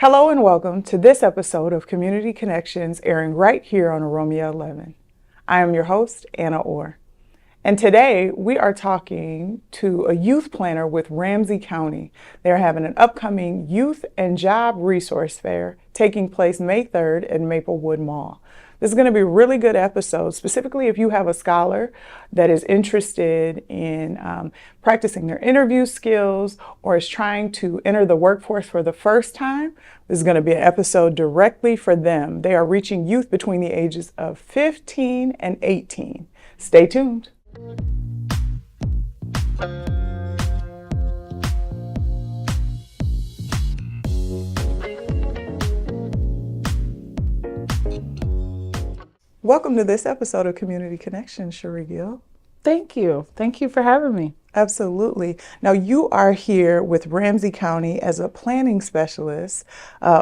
Hello and welcome to this episode of Community Connections, airing right here on OROMIA11. I am your host, Anna Orr. And today we are talking to a youth planner with Ramsey County. They're having an upcoming youth and job resource fair taking place May 3rd at Maplewood Mall. This is going to be a really good episode, specifically if you have a scholar that is interested in practicing their interview skills or is trying to enter the workforce for the first time. This is going to be an episode directly for them. They are reaching youth between the ages of 15 and 18. Stay tuned. Welcome to this episode of Community Connections, Cherie Gill. Thank you. Thank you for having me. Absolutely. Now, you are here with Ramsey County as a planning specialist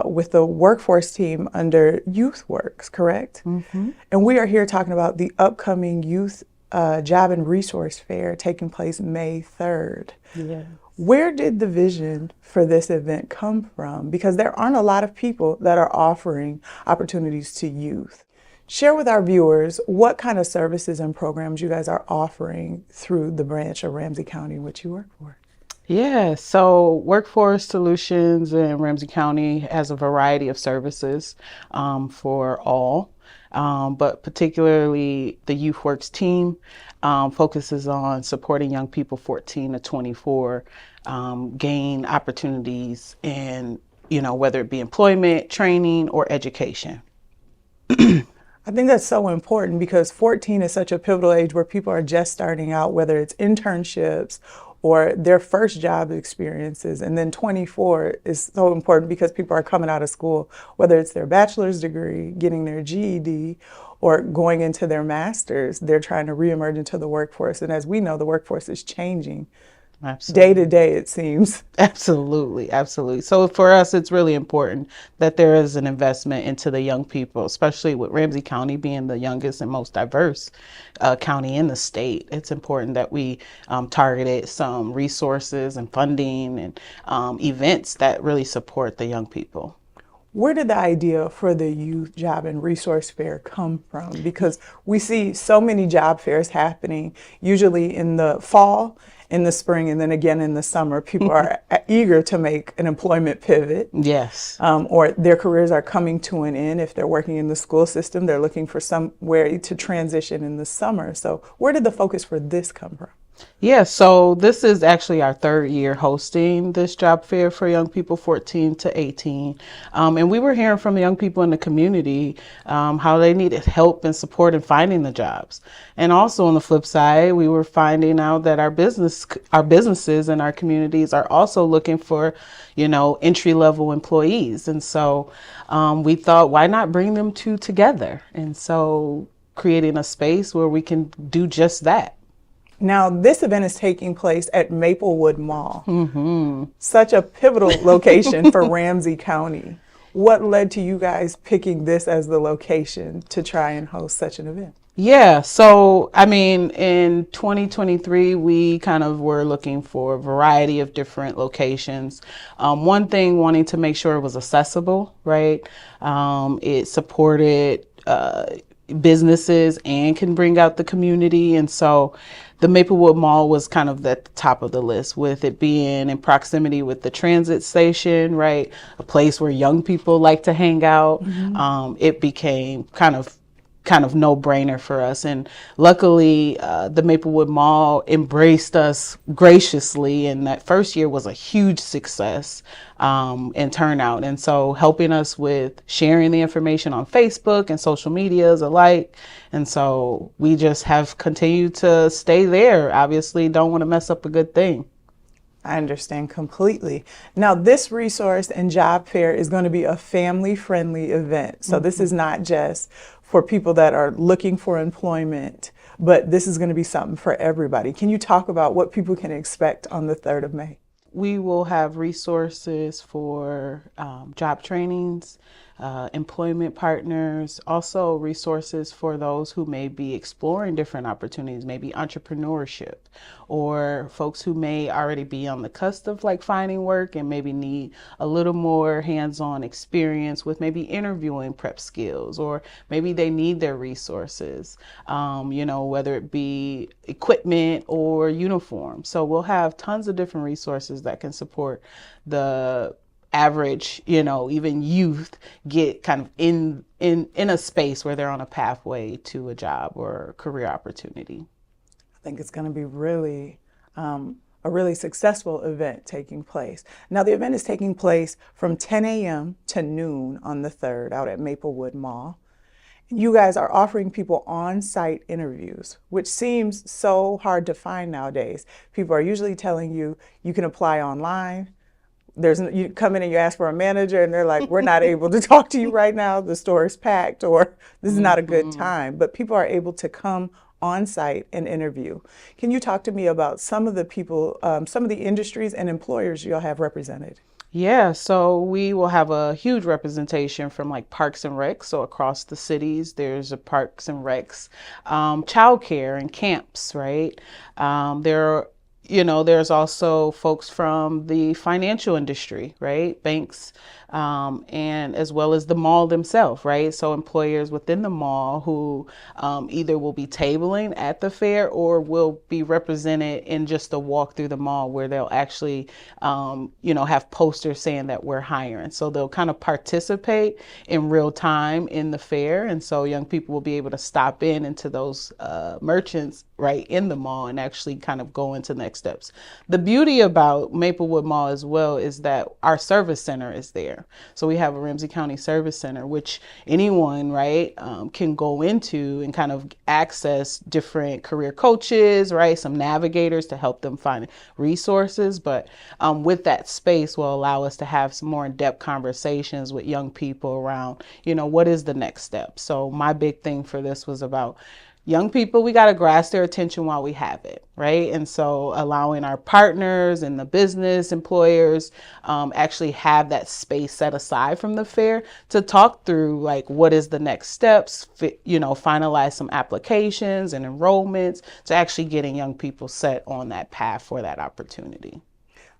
with the workforce team under YouthWorks, correct? Mm-hmm. And we are here talking about the upcoming Youth Job and Resource Fair taking place May 3rd. Yeah. Where did the vision for this event come from? Because there aren't a lot of people that are offering opportunities to youth. Share with our viewers what kind of services and programs you guys are offering through the branch of Ramsey County in which you work for. Yeah, so Workforce Solutions in Ramsey County has a variety of services for all, but particularly the YouthWorks team focuses on supporting young people 14 to 24 gain opportunities in, whether it be employment, training, or education. I think that's so important because 14 is such a pivotal age where people are just starting out, whether it's internships or their first job experiences. And then 24 is so important because people are coming out of school, whether it's their bachelor's degree, getting their GED, or going into their master's. They're trying to reemerge into the workforce. And as we know, the workforce is changing. Absolutely. Day to day, it seems. Absolutely. Absolutely. So for us, it's really important that there is an investment into the young people, especially with Ramsey County being the youngest and most diverse county in the state. It's important that we targeted some resources and funding and events that really support the young people. Where did the idea for the Youth Job and Resource Fair come from? Because we see so many job fairs happening, usually in the fall, in the spring, and then again in the summer. People are eager to make an employment pivot. Yes. Or their careers are coming to an end. If they're working in the school system, they're looking for somewhere to transition in the summer. So where did the focus for this come from? Yeah, so this is actually our third year hosting this job fair for young people 14 to 18. And we were hearing from the young people in the community how they needed help and support in finding the jobs. And also on the flip side, we were finding out that our businesses and our communities are also looking for, entry-level employees. And so we thought, why not bring them two together? And so creating a space where we can do just that. Now, this event is taking place at Maplewood Mall. Mm-hmm. Such a pivotal location for Ramsey County. What led to you guys picking this as the location to try and host such an event? Yeah, so in 2023, we kind of were looking for a variety of different locations. One thing, wanting to make sure it was accessible, right? It supported businesses and can bring out the community. And so the Maplewood Mall was kind of at the top of the list, with it being in proximity with the transit station, right? A place where young people like to hang out. Mm-hmm. It became kind of no-brainer for us. And luckily, the Maplewood Mall embraced us graciously. And that first year was a huge success in turnout. And so helping us with sharing the information on Facebook and social medias alike. And so we just have continued to stay there. Obviously, don't want to mess up a good thing. I understand completely. Now, this resource and job fair is going to be a family-friendly event. So this is not just for people that are looking for employment, but this is going to be something for everybody. Can you talk about what people can expect on the 3rd of May? We will have resources for job trainings, employment partners, also resources for those who may be exploring different opportunities, maybe entrepreneurship, or folks who may already be on the cusp of like finding work and maybe need a little more hands-on experience with maybe interviewing prep skills, or maybe they need their resources, whether it be equipment or uniform. So we'll have tons of different resources that can support the average, even youth get kind of in a space where they're on a pathway to a job or career opportunity. I think it's going to be really a really successful event taking place. Now, the event is taking place from 10 a.m. to noon on the 3rd out at Maplewood Mall. You guys are offering people on-site interviews, which seems so hard to find nowadays. People are usually telling you you can apply online. You come in and you ask for a manager and they're like, we're not able to talk to you right now. The store is packed, or this is not a good time. But people are able to come on site and interview. Can you talk to me about some of the people, some of the industries and employers you'll have represented? Yeah, so we will have a huge representation from like Parks and Recs. So across the cities, there's a Parks and Recs, childcare and camps, right? There's also folks from the financial industry, right? Banks, and as well as the mall themselves, right? So employers within the mall who either will be tabling at the fair or will be represented in just a walk through the mall where they'll actually, have posters saying that we're hiring. So they'll kind of participate in real time in the fair. And so young people will be able to stop into those merchants right in the mall and actually kind of go into next steps. The beauty about Maplewood Mall as well is that our service center is there. So we have a Ramsey County Service Center, which anyone, right, can go into and kind of access different career coaches, right, some navigators to help them find resources. But with that space will allow us to have some more in-depth conversations with young people around, what is the next step? So my big thing for this was about young people, we got to grasp their attention while we have it, right? And so allowing our partners and the business employers actually have that space set aside from the fair to talk through like what is the next steps, finalize some applications and enrollments to actually getting young people set on that path for that opportunity.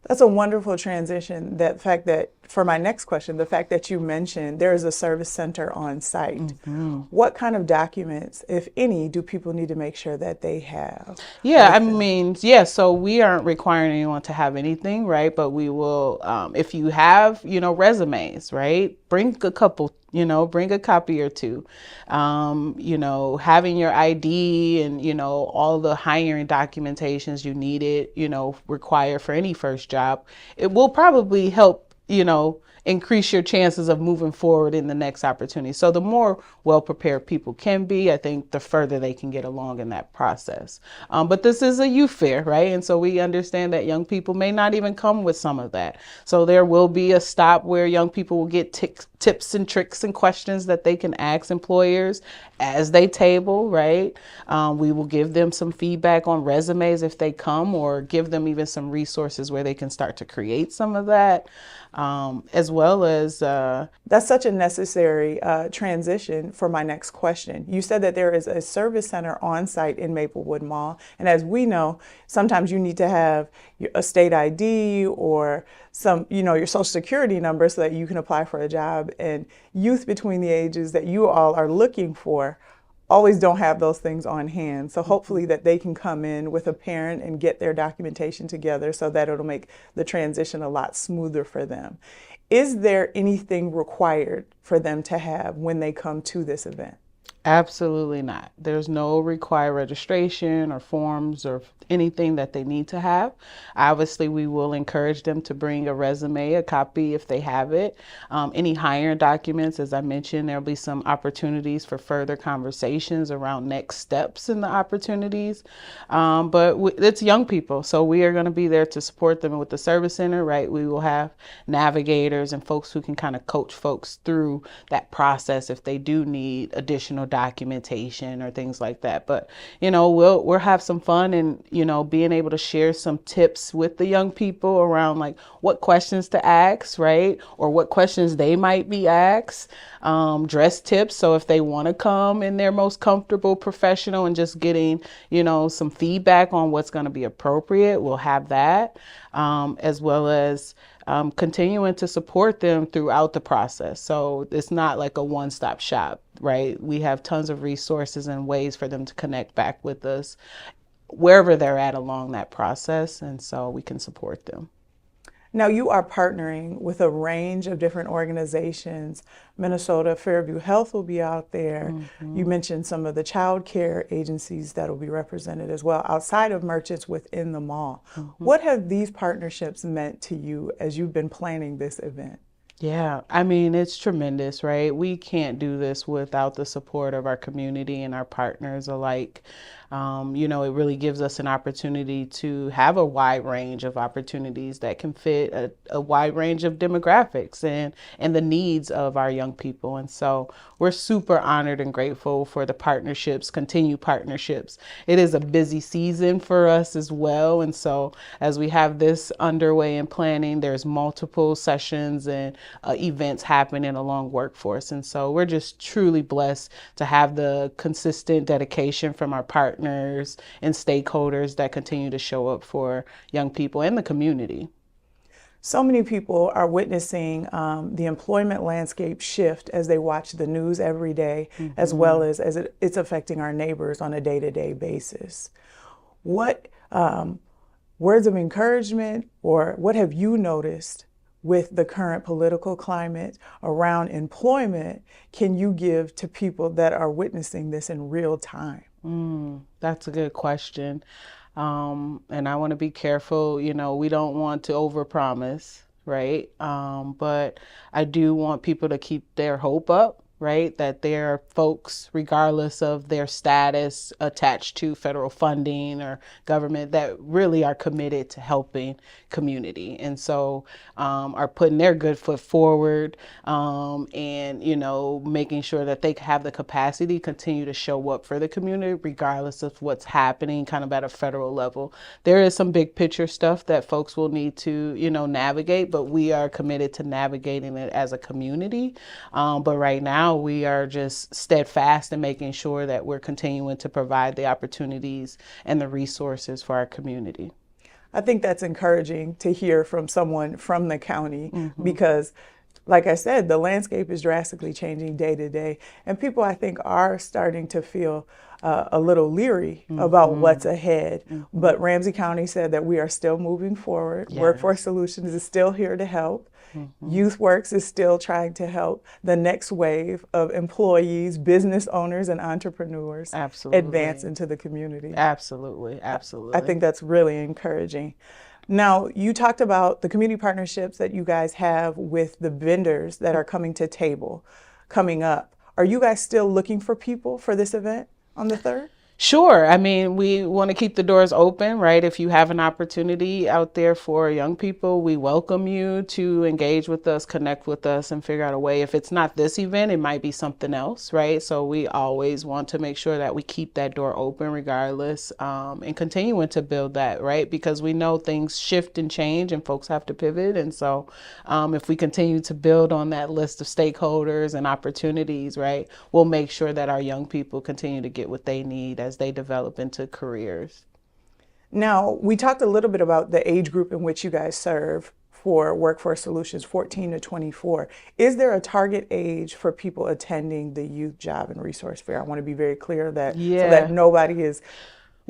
That's a wonderful transition. That fact that, for my next question, the fact that you mentioned there is a service center on site. Mm-hmm. What kind of documents, if any, do people need to make sure that they have? So we aren't requiring anyone to have anything, right? But we will, if you have, resumes, right? Bring a couple, bring a copy or two. Having your ID and, all the hiring documentations you needed, require for any first job. It will probably help, increase your chances of moving forward in the next opportunity. So the more well-prepared people can be, I think the further they can get along in that process. But this is a youth fair, right? And so we understand that young people may not even come with some of that. So there will be a stop where young people will get tips and tricks and questions that they can ask employers as they table, right? We will give them some feedback on resumes if they come, or give them even some resources where they can start to create some of that, as well as... That's such a necessary transition for my next question. You said that there is a service center on site in Maplewood Mall. And as we know, sometimes you need to have a state ID or some, your social security number so that you can apply for a job. And youth between the ages that you all are looking for always don't have those things on hand. So hopefully that they can come in with a parent and get their documentation together so that it'll make the transition a lot smoother for them. Is there anything required for them to have when they come to this event? Absolutely not. There's no required registration or forms or anything that they need to have. Obviously, we will encourage them to bring a resume, a copy if they have it. Any hiring documents, as I mentioned, there'll be some opportunities for further conversations around next steps in the opportunities. But it's young people, so we are going to be there to support them with the service center, right? We will have navigators and folks who can kind of coach folks through that process if they do need additional documentation or things like that. But, we'll have some fun and, being able to share some tips with the young people around like what questions to ask, right? Or what questions they might be asked, dress tips. So if they want to come in their most comfortable, professional, and just getting, some feedback on what's going to be appropriate, we'll have that, as well as continuing to support them throughout the process. So it's not like a one-stop shop, right? We have tons of resources and ways for them to connect back with us wherever they're at along that process. And so we can support them. Now, you are partnering with a range of different organizations. Minnesota Fairview Health will be out there. You mentioned some of the child care agencies that will be represented as well, outside of merchants within the mall. What have these partnerships meant to you as you've been planning this event? Yeah, I mean, it's tremendous, right? We can't do this without the support of our community and our partners alike. It really gives us an opportunity to have a wide range of opportunities that can fit a wide range of demographics and the needs of our young people. And so we're super honored and grateful for the partnerships, continued partnerships. It is a busy season for us as well. And so as we have this underway and planning, there's multiple sessions and events happening along workforce. And so we're just truly blessed to have the consistent dedication from our partners and stakeholders that continue to show up for young people and the community. So many people are witnessing the employment landscape shift as they watch the news every day, as well as it's affecting our neighbors on a day-to-day basis. What words of encouragement or what have you noticed with the current political climate around employment can you give to people that are witnessing this in real time? That's a good question. And I want to be careful, we don't want to overpromise, right? But I do want people to keep their hope up, right? That there are folks, regardless of their status attached to federal funding or government, that really are committed to helping community. And so are putting their good foot forward and, making sure that they have the capacity to continue to show up for the community, regardless of what's happening kind of at a federal level. There is some big picture stuff that folks will need to, navigate, but we are committed to navigating it as a community. But right now, we are just steadfast in making sure that we're continuing to provide the opportunities and the resources for our community. I think that's encouraging to hear from someone from the county because, like I said, the landscape is drastically changing day to day. And people, I think, are starting to feel a little leery about what's ahead. But Ramsey County said that we are still moving forward. Yes. Workforce Solutions is still here to help. YouthWorks is still trying to help the next wave of employees, business owners, and entrepreneurs advance into the community. Absolutely. I think that's really encouraging. Now, you talked about the community partnerships that you guys have with the vendors that are coming to table coming up. Are you guys still looking for people for this event on the 3rd? Sure. I mean, we want to keep the doors open, right? If you have an opportunity out there for young people, we welcome you to engage with us, connect with us, and figure out a way. If it's not this event, it might be something else, right? So we always want to make sure that we keep that door open regardless, and continuing to build that, right? Because we know things shift and change and folks have to pivot. And so if we continue to build on that list of stakeholders and opportunities, right, we'll make sure that our young people continue to get what they need as they develop into careers. Now, we talked a little bit about the age group in which you guys serve for Workforce Solutions, 14 to 24. Is there a target age for people attending the Youth Job and Resource Fair? I want to be very clear that so that nobody is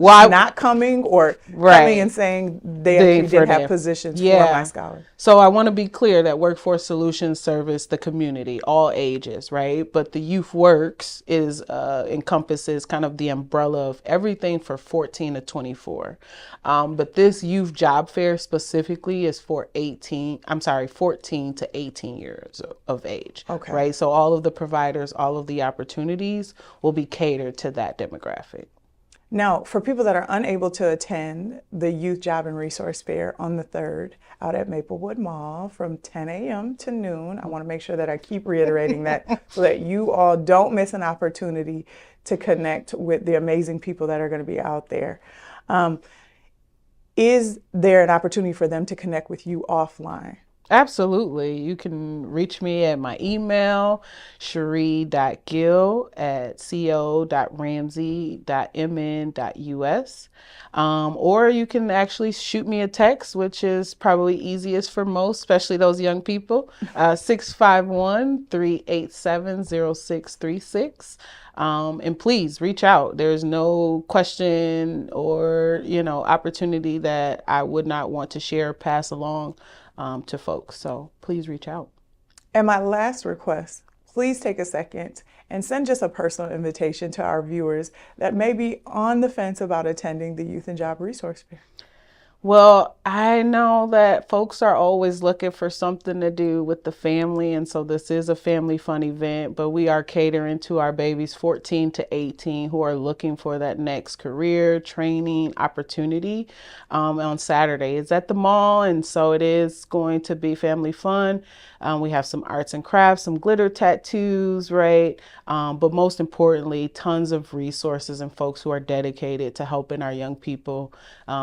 not coming or coming and saying they actually didn't have positions for my scholars. So I want to be clear that Workforce Solutions service the community, all ages, right? But the Youth Works encompasses kind of the umbrella of everything for 14 to 24. But this Youth Job Fair specifically is for 14 to 18 years of age, right? So all of the providers, all of the opportunities will be catered to that demographic. Now, for people that are unable to attend the Youth Job and Resource Fair on the 3rd out at Maplewood Mall from 10 a.m. to noon, I want to make sure that I keep reiterating that so that you all don't miss an opportunity to connect with the amazing people that are going to be out there. Is there an opportunity for them to connect with you offline? Absolutely. You can reach me at my email, cherie.gill@co.ramsey.mn.us. Or you can actually shoot me a text, which is probably easiest for most, especially those young people, 651-387-0636. And please reach out. There's no question or, opportunity that I would not want to share, pass along to folks. So please reach out. And my last request, please take a second and send just a personal invitation to our viewers that may be on the fence about attending the Youth and Job Resource Fair. Well, I know that folks are always looking for something to do with the family, and so this is a family fun event, but we are catering to our babies 14 to 18 who are looking for that next career, training, opportunity on Saturday. It's at the mall, and so it is going to be family fun. We have some arts and crafts, some glitter tattoos, right? But most importantly, tons of resources and folks who are dedicated to helping our young people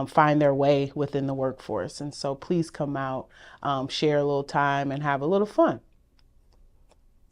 find their way within the workforce. And so please come out, share a little time and have a little fun.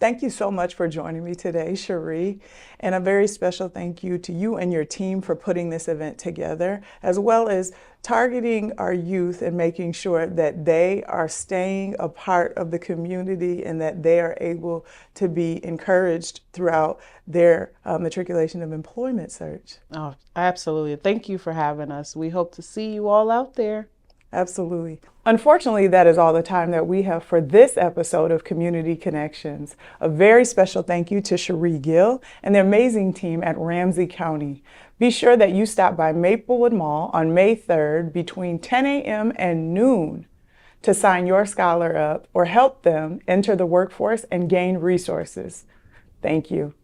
Thank you so much for joining me today, Cherie. And a very special thank you to you and your team for putting this event together, as well as targeting our youth and making sure that they are staying a part of the community and that they are able to be encouraged throughout their matriculation of employment search. Oh, absolutely. Thank you for having us. We hope to see you all out there. Absolutely. Unfortunately, that is all the time that we have for this episode of Community Connections. A very special thank you to Cherie Gill and the amazing team at Ramsey County. Be sure that you stop by Maplewood Mall on May 3rd between 10 a.m. and noon to sign your scholar up or help them enter the workforce and gain resources. Thank you.